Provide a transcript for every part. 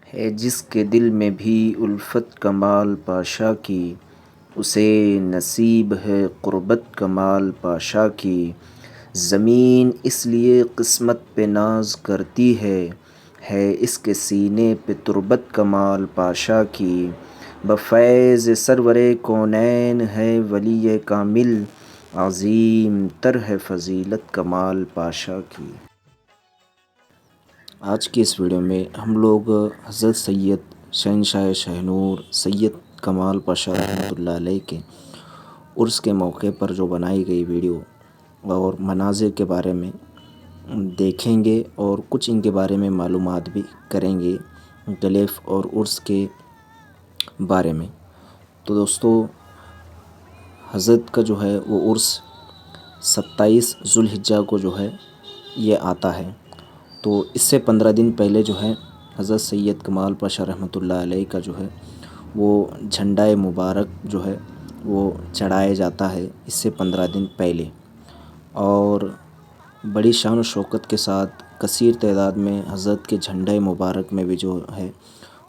ہے جس کے دل میں بھی الفت کمال پاشا کی، اسے نصیب ہے قربت کمال پاشا کی۔ زمین اس لیے قسمت پہ ناز کرتی ہے اس کے سینے پہ تربت کمال پاشا کی۔ بفیض سرور کونین ہے ولی کامل، عظیم تر ہے فضیلت کمال پاشا کی۔ آج کی اس ویڈیو میں ہم لوگ حضرت سید شہنشاہ شاہ نور سید کمال پاشا رحمۃ اللہ علیہ کے عرس کے موقع پر جو بنائی گئی ویڈیو اور مناظر کے بارے میں دیکھیں گے اور کچھ ان کے بارے میں معلومات بھی کریں گے گلیف اور عرس کے بارے میں۔ تو دوستو، حضرت کا جو ہے وہ عرس 27 ذوالحجہ کو جو ہے یہ آتا ہے۔ تو اس سے 15 دن پہلے جو ہے حضرت سید کمال پاشا رحمۃ اللہ علیہ کا جو ہے وہ جھنڈا مبارک جو ہے وہ چڑھایا جاتا ہے اس سے 15 دن پہلے، اور بڑی شان و شوکت کے ساتھ کثیر تعداد میں حضرت کے جھنڈا مبارک میں بھی جو ہے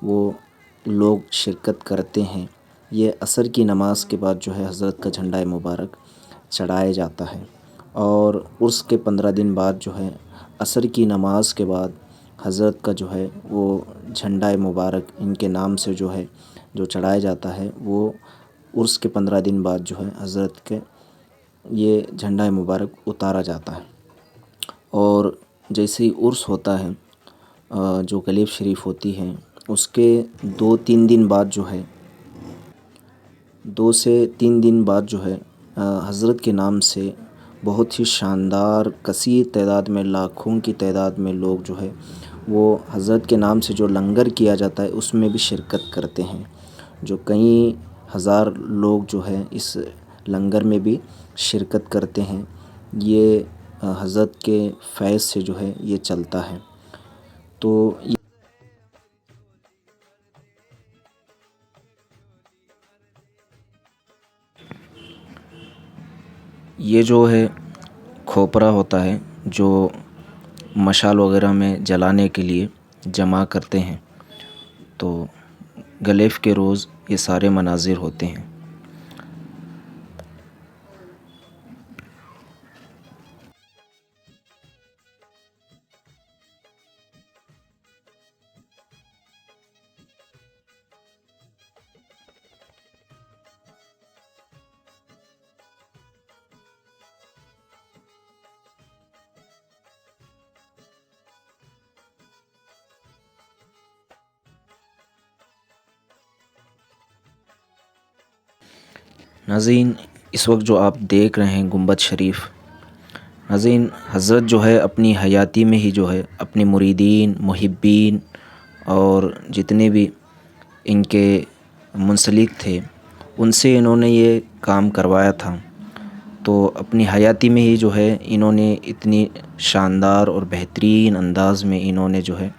وہ لوگ شرکت کرتے ہیں۔ یہ عصر کی نماز کے بعد جو ہے حضرت کا جھنڈا مبارک چڑھایا جاتا ہے، اور عرس کے 15 دن بعد جو ہے عصر کی نماز کے بعد حضرت کا جو ہے وہ جھنڈا مبارک ان کے نام سے جو ہے جو چڑھایا جاتا ہے، وہ عرس کے 15 دن بعد جو ہے حضرت کے یہ جھنڈا مبارک اتارا جاتا ہے۔ اور جیسے ہی عرس ہوتا ہے، جو گلیف شریف ہوتی ہے، اس کے 2-3 دن بعد جو ہے 2 سے 3 دن بعد جو ہے حضرت کے نام سے بہت ہی شاندار کثیر تعداد میں لاکھوں کی تعداد میں لوگ جو ہے وہ حضرت کے نام سے جو لنگر کیا جاتا ہے اس میں بھی شرکت کرتے ہیں، جو کئی ہزار لوگ جو ہے اس لنگر میں بھی شرکت کرتے ہیں۔ یہ حضرت کے فیض سے جو ہے یہ چلتا ہے۔ تو یہ جو ہے کھوپرا ہوتا ہے جو مشال وغیرہ میں جلانے کے لیے جمع کرتے ہیں، تو گلیف کے روز یہ سارے مناظر ہوتے ہیں۔ ناظرین، اس وقت جو آپ دیکھ رہے ہیں گنبد شریف، ناظرین حضرت جو ہے اپنی حیاتی میں ہی جو ہے اپنے مریدین، محبین اور جتنے بھی ان کے منسلک تھے ان سے انہوں نے یہ کام کروایا تھا۔ تو اپنی حیاتی میں ہی جو ہے انہوں نے اتنی شاندار اور بہترین انداز میں انہوں نے جو ہے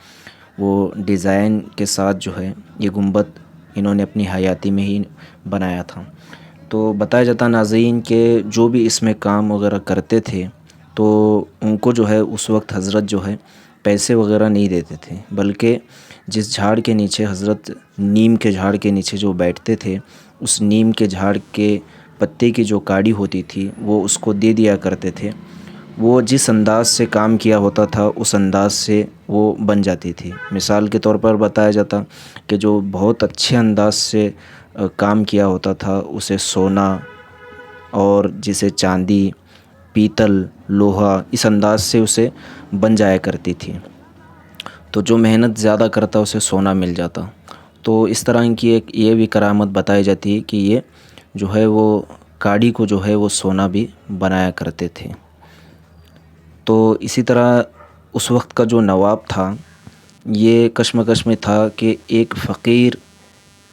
وہ ڈیزائن کے ساتھ جو ہے یہ گنبد انہوں نے اپنی حیاتی میں ہی بنایا تھا۔ تو بتایا جاتا ناظرین کہ جو بھی اس میں کام وغیرہ کرتے تھے تو ان کو جو ہے اس وقت حضرت جو ہے پیسے وغیرہ نہیں دیتے تھے، بلکہ جس جھاڑ کے نیچے حضرت نیم کے جھاڑ کے نیچے جو بیٹھتے تھے، اس نیم کے جھاڑ کے پتے کی جو کاڑی ہوتی تھی وہ اس کو دے دیا کرتے تھے۔ وہ جس انداز سے کام کیا ہوتا تھا اس انداز سے وہ بن جاتی تھی۔ مثال کے طور پر بتایا جاتا کہ جو بہت اچھے انداز سے کام کیا ہوتا تھا اسے سونا اور جسے چاندی، پیتل، لوہا اس انداز سے اسے بن جایا کرتی تھی۔ تو جو محنت زیادہ کرتا اسے سونا مل جاتا۔ تو اس طرح ان کی ایک یہ بھی کرامت بتائی جاتی ہے کہ یہ جو ہے وہ کاڑی کو جو ہے وہ سونا بھی بنایا کرتے تھے۔ تو اسی طرح اس وقت کا جو نواب تھا یہ کشمکش میں تھا کہ ایک فقیر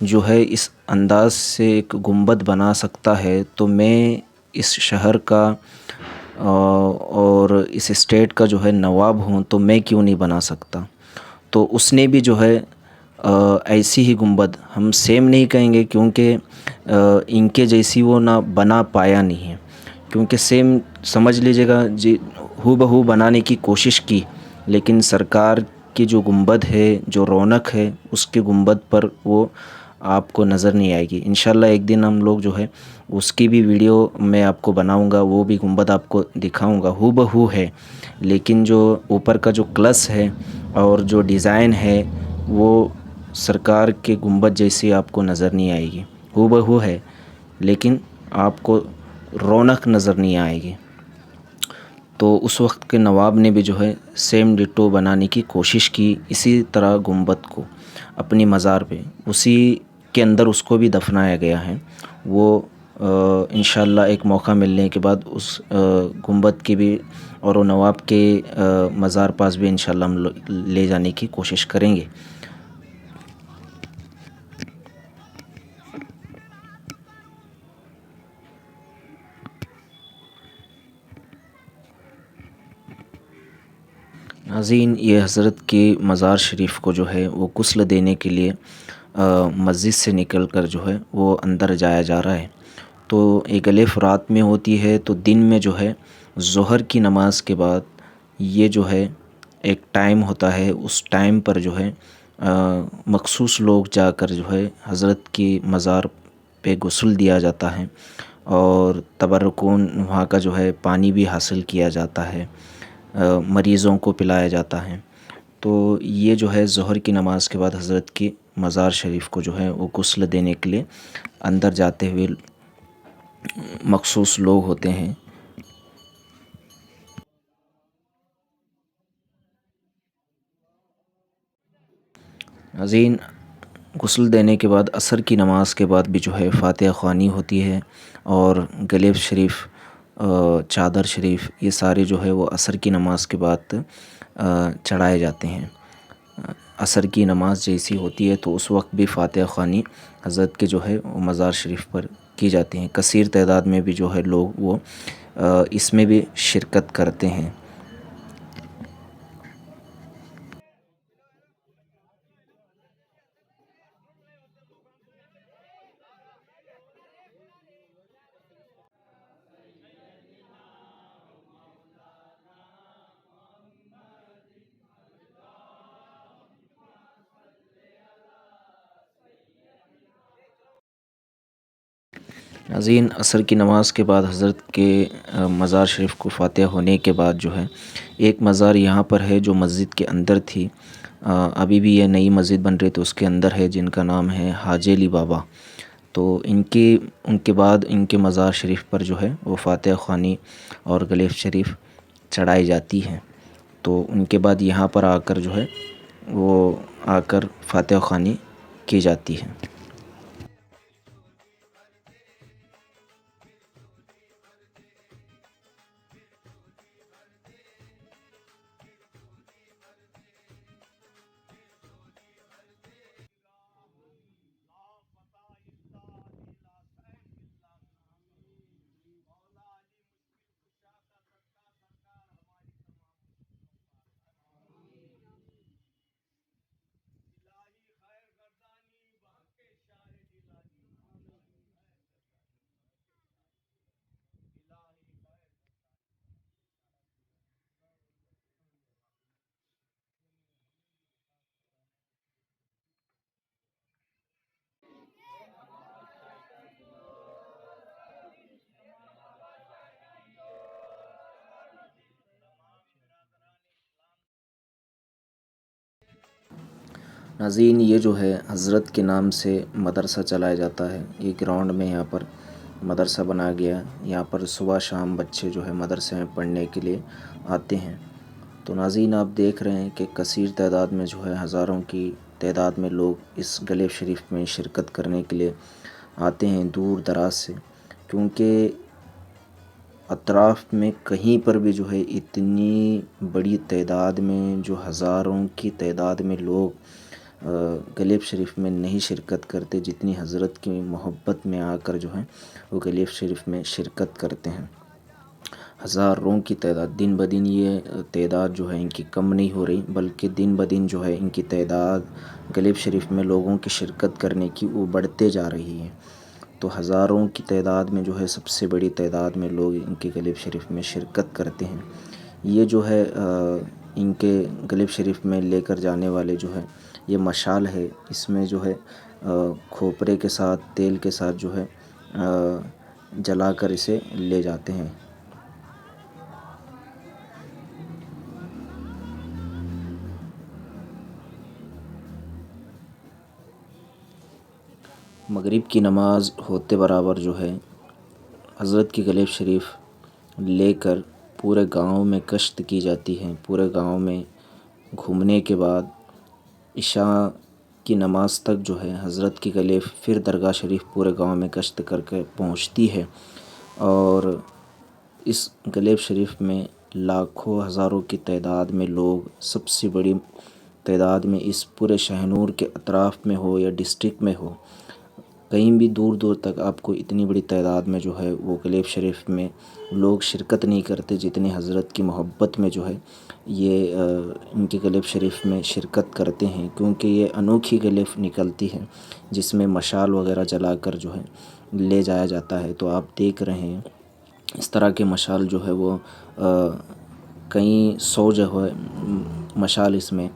جو ہے اس انداز سے ایک گنبد بنا سکتا ہے تو میں اس شہر کا اور اس اسٹیٹ کا جو ہے نواب ہوں تو میں کیوں نہیں بنا سکتا۔ تو اس نے بھی جو ہے ایسی ہی گنبد، ہم سیم نہیں کہیں گے کیونکہ ان کے جیسی وہ نہ بنا پایا نہیں ہے، کیونکہ سیم سمجھ لیجیے گا جی ہو بہو بنانے کی کوشش کی لیکن سرکار کی جو گنبد ہے، جو رونق ہے، اس کے گنبد پر وہ آپ کو نظر نہیں آئے گی۔ انشاءاللہ ایک دن ہم لوگ جو ہے اس کی بھی ویڈیو میں آپ کو بناؤں گا، وہ بھی گنبد آپ کو دکھاؤں گا، ہو بہو ہے، لیکن جو اوپر کا جو کلس ہے اور جو ڈیزائن ہے وہ سرکار کے گنبد جیسی آپ کو نظر نہیں آئے گی، ہو بہو ہے، لیکن آپ کو رونق نظر نہیں آئے گی۔ تو اس وقت کے نواب نے بھی جو ہے سیم ڈٹو بنانے کی کوشش کی، اسی طرح گنبد کو اپنی مزار پہ اسی کے اندر اس کو بھی دفنایا گیا ہے۔ وہ انشاءاللہ ایک موقع ملنے کے بعد اس گنبد کی بھی اور وہ نواب کے مزار پاس بھی انشاءاللہ ہم لے جانے کی کوشش کریں گے۔ ناظرین، یہ حضرت کی مزار شریف کو جو ہے وہ غسل دینے کے لیے مسجد سے نکل کر جو ہے وہ اندر جایا جا رہا ہے۔ تو ایک الف رات میں ہوتی ہے، تو دن میں جو ہے ظہر کی نماز کے بعد یہ جو ہے ایک ٹائم ہوتا ہے، اس ٹائم پر جو ہے مخصوص لوگ جا کر جو ہے حضرت کی مزار پہ غسل دیا جاتا ہے، اور تبرکون وہاں کا جو ہے پانی بھی حاصل کیا جاتا ہے، مریضوں کو پلایا جاتا ہے۔ تو یہ جو ہے ظہر کی نماز کے بعد حضرت کی مزار شریف کو جو ہے وہ غسل دینے کے لیے اندر جاتے ہوئے مخصوص لوگ ہوتے ہیں۔ ناظرین، غسل دینے کے بعد عصر کی نماز کے بعد بھی جو ہے فاتحہ خوانی ہوتی ہے، اور گلیف شریف، چادر شریف، یہ سارے جو ہے وہ عصر کی نماز کے بعد چڑھائے جاتے ہیں۔ عصر کی نماز جیسی ہوتی ہے تو اس وقت بھی فاتحہ خوانی حضرت کے جو ہے وہ مزار شریف پر کی جاتی ہیں۔ کثیر تعداد میں بھی جو ہے لوگ وہ اس میں بھی شرکت کرتے ہیں۔ ناظرین، عصر کی نماز کے بعد حضرت کے مزار شریف کو فاتح ہونے کے بعد جو ہے ایک مزار یہاں پر ہے جو مسجد کے اندر تھی، ابھی بھی یہ نئی مسجد بن رہی تو اس کے اندر ہے، جن کا نام ہے حاجی علی بابا۔ تو ان کے بعد ان کے مزار شریف پر جو ہے وہ فاتح خوانی اور گلیف شریف چڑھائی جاتی ہے۔ تو ان کے بعد یہاں پر آ کر جو ہے وہ آ کر فاتح خوانی کی جاتی ہے۔ ناظرین، یہ جو ہے حضرت کے نام سے مدرسہ چلایا جاتا ہے، یہ گراؤنڈ میں یہاں پر مدرسہ بنا گیا ہے، یہاں پر صبح شام بچے جو ہے مدرسے میں پڑھنے کے لیے آتے ہیں۔ تو ناظرین، آپ دیکھ رہے ہیں کہ کثیر تعداد میں جو ہے ہزاروں کی تعداد میں لوگ اس گلیف شریف میں شرکت کرنے کے لیے آتے ہیں دور دراز سے، کیونکہ اطراف میں کہیں پر بھی جو ہے اتنی بڑی تعداد میں جو ہزاروں کی تعداد میں لوگ گلیف شریف میں نہیں شرکت کرتے، جتنی حضرت کی محبت میں آ کر جو ہے وہ گلیف شریف میں شرکت کرتے ہیں۔ ہزاروں کی تعداد، دن بدن یہ تعداد جو ہے ان کی کم نہیں ہو رہی، بلکہ دن بدن جو ہے ان کی تعداد گلیف شریف میں لوگوں کی شرکت کرنے کی وہ بڑھتے جا رہی ہے۔ تو ہزاروں کی تعداد میں جو ہے سب سے بڑی تعداد میں لوگ ان کی گلیف شریف میں شرکت کرتے ہیں۔ یہ جو ہے ان کے گلیف شریف میں لے کر جانے والے جو ہے یہ مشال ہے، اس میں جو ہے کھوپرے کے ساتھ تیل کے ساتھ جو ہے جلا کر اسے لے جاتے ہیں۔ مغرب کی نماز ہوتے برابر جو ہے حضرت کی گلیف شریف لے کر پورے گاؤں میں گشت کی جاتی ہے۔ پورے گاؤں میں گھومنے کے بعد عشاء کی نماز تک جو ہے حضرت کی گلیف پھر درگاہ شریف پورے گاؤں میں گشت کر کے پہنچتی ہے، اور اس گلیف شریف میں لاکھوں ہزاروں کی تعداد میں لوگ، سب سے بڑی تعداد میں اس پورے شاہنور کے اطراف میں ہو یا ڈسٹرکٹ میں ہو، کہیں بھی دور دور تک آپ کو اتنی بڑی تعداد میں جو ہے وہ گلیف شریف میں لوگ شرکت نہیں کرتے جتنی حضرت کی محبت میں جو ہے یہ ان کی گلیف شریف میں شرکت کرتے ہیں، کیونکہ یہ انوکھی گلیف نکلتی ہے جس میں مشال وغیرہ جلا کر جو ہے لے جایا جاتا ہے۔ تو آپ دیکھ رہے ہیں اس طرح کے مشال جو ہے وہ کئی سو جو ہے مشال اس میں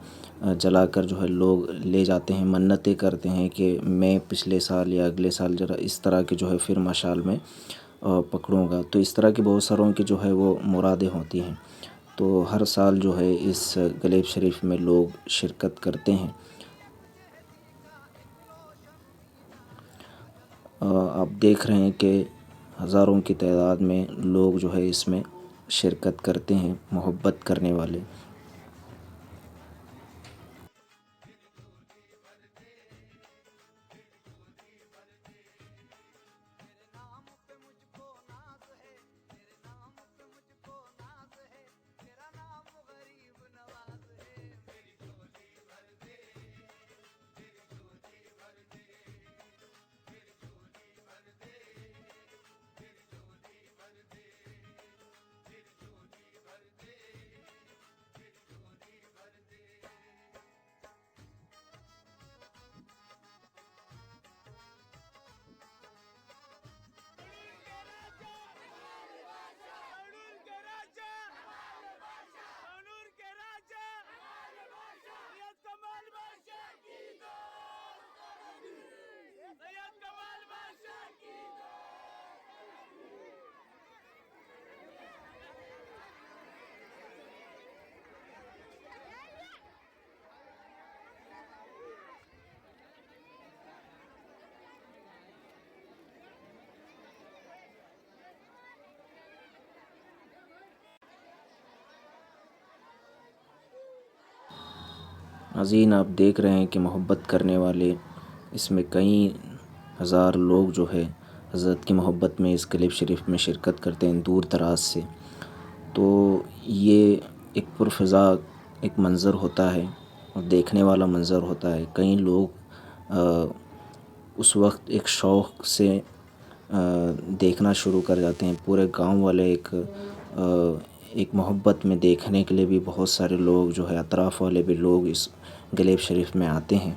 جلا کر جو ہے لوگ لے جاتے ہیں، منتیں کرتے ہیں کہ میں پچھلے سال یا اگلے سال ذرا اس طرح کے جو ہے پھر مشال میں پکڑوں گا۔ تو اس طرح کے بہت ساروں کی جو ہے وہ مرادیں ہوتی ہیں، تو ہر سال جو ہے اس گلیف شریف میں لوگ شرکت کرتے ہیں۔ آپ دیکھ رہے ہیں کہ ہزاروں کی تعداد میں لوگ جو ہے اس میں شرکت کرتے ہیں، محبت کرنے والے۔ ناظرین، آپ دیکھ رہے ہیں کہ محبت کرنے والے اس میں کئی ہزار لوگ جو ہے حضرت کی محبت میں اس گلیف شریف میں شرکت کرتے ہیں دور دراز سے۔ تو یہ ایک پرفضا ایک منظر ہوتا ہے اور دیکھنے والا منظر ہوتا ہے۔ کئی لوگ اس وقت ایک شوق سے دیکھنا شروع کر جاتے ہیں، پورے گاؤں والے ایک محبت میں دیکھنے کے لیے بھی بہت سارے لوگ جو ہے اطراف والے بھی لوگ اس گلیف شریف میں آتے ہیں۔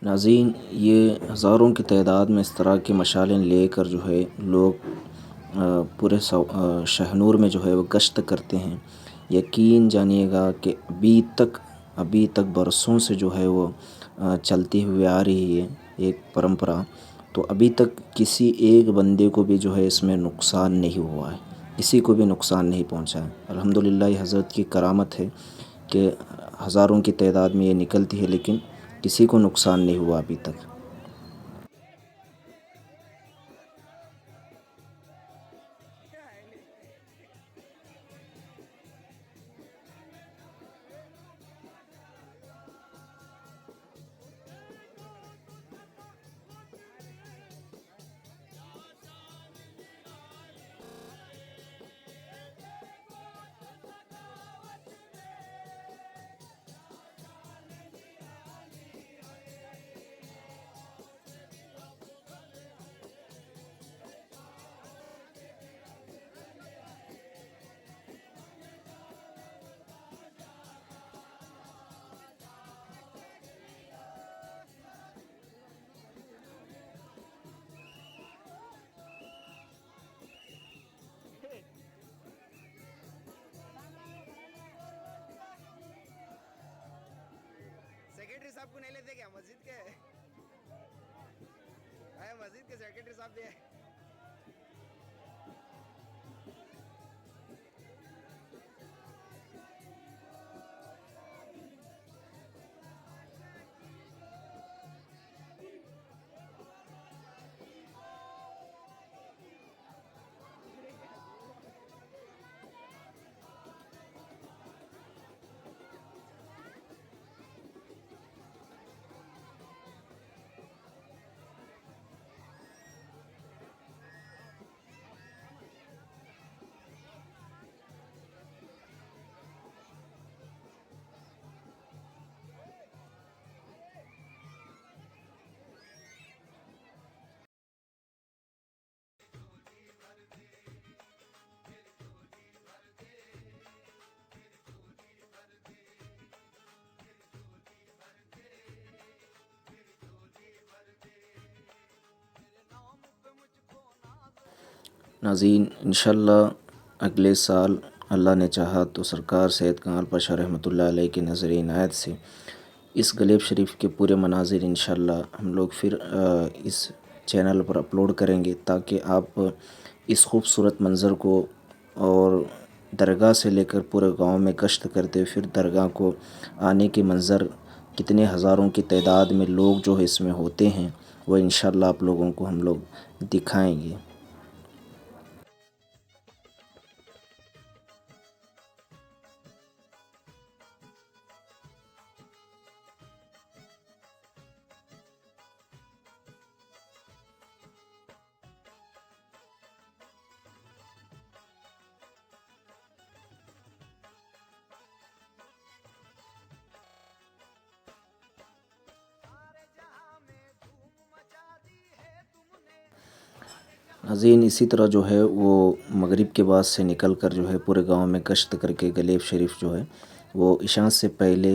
ناظرین، یہ ہزاروں کی تعداد میں اس طرح کی مشالیں لے کر جو ہے لوگ پورے شاہنور میں جو ہے وہ گشت کرتے ہیں۔ یقین جانیے گا کہ ابھی تک برسوں سے جو ہے وہ چلتی ہوئی آ رہی ہے ایک پرمپرا، تو ابھی تک کسی ایک بندے کو بھی جو ہے اس میں نقصان نہیں ہوا ہے، کسی کو بھی نقصان نہیں پہنچا ہے۔ الحمدللہ یہ حضرت کی کرامت ہے کہ ہزاروں کی تعداد میں یہ نکلتی ہے لیکن کسی کو نقصان نہیں ہوا ابھی تک۔ صاحب کو نہیں لیتے کیا؟ مسجد کے مسجد کے سیکرٹری صاحب بھی ہے. ناظرین انشاءاللہ اگلے سال اللہ نے چاہا تو سرکار سید کمال پاشا رحمۃ اللہ علیہ کے نظر عنایت سے اس گلیب شریف کے پورے مناظر انشاءاللہ ہم لوگ پھر اس چینل پر اپلوڈ کریں گے، تاکہ آپ اس خوبصورت منظر کو اور درگاہ سے لے کر پورے گاؤں میں گشت کرتے پھر درگاہ کو آنے کے منظر کتنے ہزاروں کی تعداد میں لوگ جو اس میں ہوتے ہیں وہ انشاءاللہ آپ لوگوں کو ہم لوگ دکھائیں گے. ناظرین اسی طرح جو ہے وہ مغرب کے بعد سے نکل کر جو ہے پورے گاؤں میں گشت کر کے گلیب شریف جو ہے وہ عشاء سے پہلے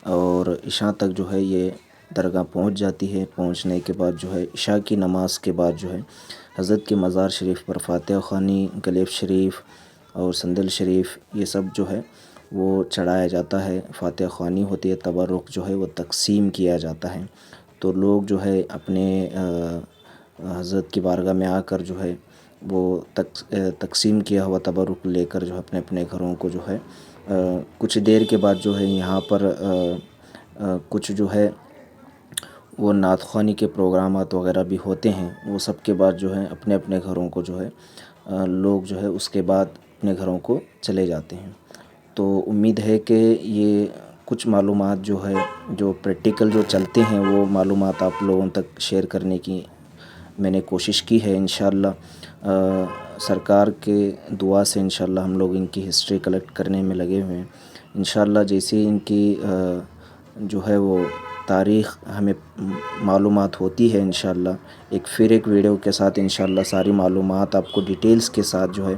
اور عشاء تک جو ہے یہ درگاہ پہنچ جاتی ہے. پہنچنے کے بعد جو ہے عشاء کی نماز کے بعد جو ہے حضرت کے مزار شریف پر فاتحہ خوانی، گلیب شریف اور سندل شریف یہ سب جو ہے وہ چڑھایا جاتا ہے. فاتحہ خوانی ہوتی ہے، تبرک جو ہے وہ تقسیم کیا جاتا ہے. تو لوگ جو ہے اپنے حضرت کی بارگاہ میں آ کر جو ہے وہ تقسیم کیا ہوا تبرک لے کر جو ہے اپنے اپنے گھروں کو جو ہے کچھ دیر کے بعد جو ہے یہاں پر کچھ جو ہے وہ نعت خوانی کے پروگرامات وغیرہ بھی ہوتے ہیں. وہ سب کے بعد جو ہے اپنے اپنے گھروں کو جو ہے لوگ جو ہے اس کے بعد اپنے گھروں کو چلے جاتے ہیں. تو امید ہے کہ یہ کچھ معلومات جو ہے جو پریکٹیکل جو چلتے ہیں وہ معلومات آپ لوگوں تک شیئر کرنے کی میں نے کوشش کی ہے. انشاءاللہ سرکار کے دعا سے انشاءاللہ ہم لوگ ان کی ہسٹری کلیکٹ کرنے میں لگے ہوئے ہیں. انشاءاللہ جیسے ان کی جو ہے وہ تاریخ ہمیں معلومات ہوتی ہے انشاءاللہ ایک ویڈیو کے ساتھ انشاءاللہ ساری معلومات آپ کو ڈیٹیلز کے ساتھ جو ہے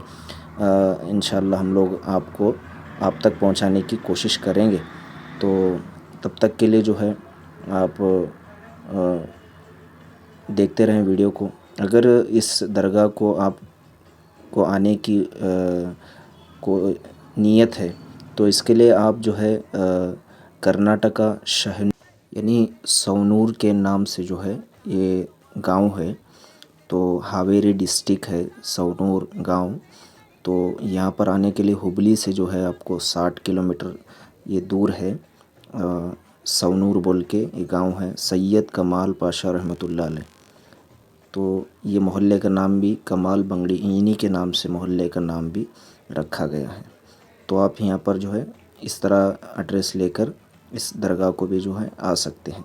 انشاءاللہ ہم لوگ آپ تک پہنچانے کی کوشش کریں گے. تو تب تک کے لیے جو ہے آپ دیکھتے رہیں ویڈیو کو. اگر اس درگاہ کو آپ کو آنے کی کو نیت ہے تو اس کے لیے آپ جو ہے کرناٹکا شہر یعنی سونور کے نام سے جو ہے یہ گاؤں ہے. تو ہاویری ڈسٹرکٹ ہے سونور گاؤں. تو یہاں پر آنے کے لیے ہبلی سے جو ہے آپ کو 60 کلومیٹر یہ دور ہے. سونور بول کے یہ گاؤں ہے، سید کمال پاشا رحمۃ اللہ علیہ. تو یہ محلے کا نام بھی کمال بنگڑی اینی کے نام سے محلے کا نام بھی رکھا گیا ہے. تو آپ یہاں پر جو ہے اس طرح ایڈریس لے کر اس درگاہ کو بھی جو ہے آ سکتے ہیں.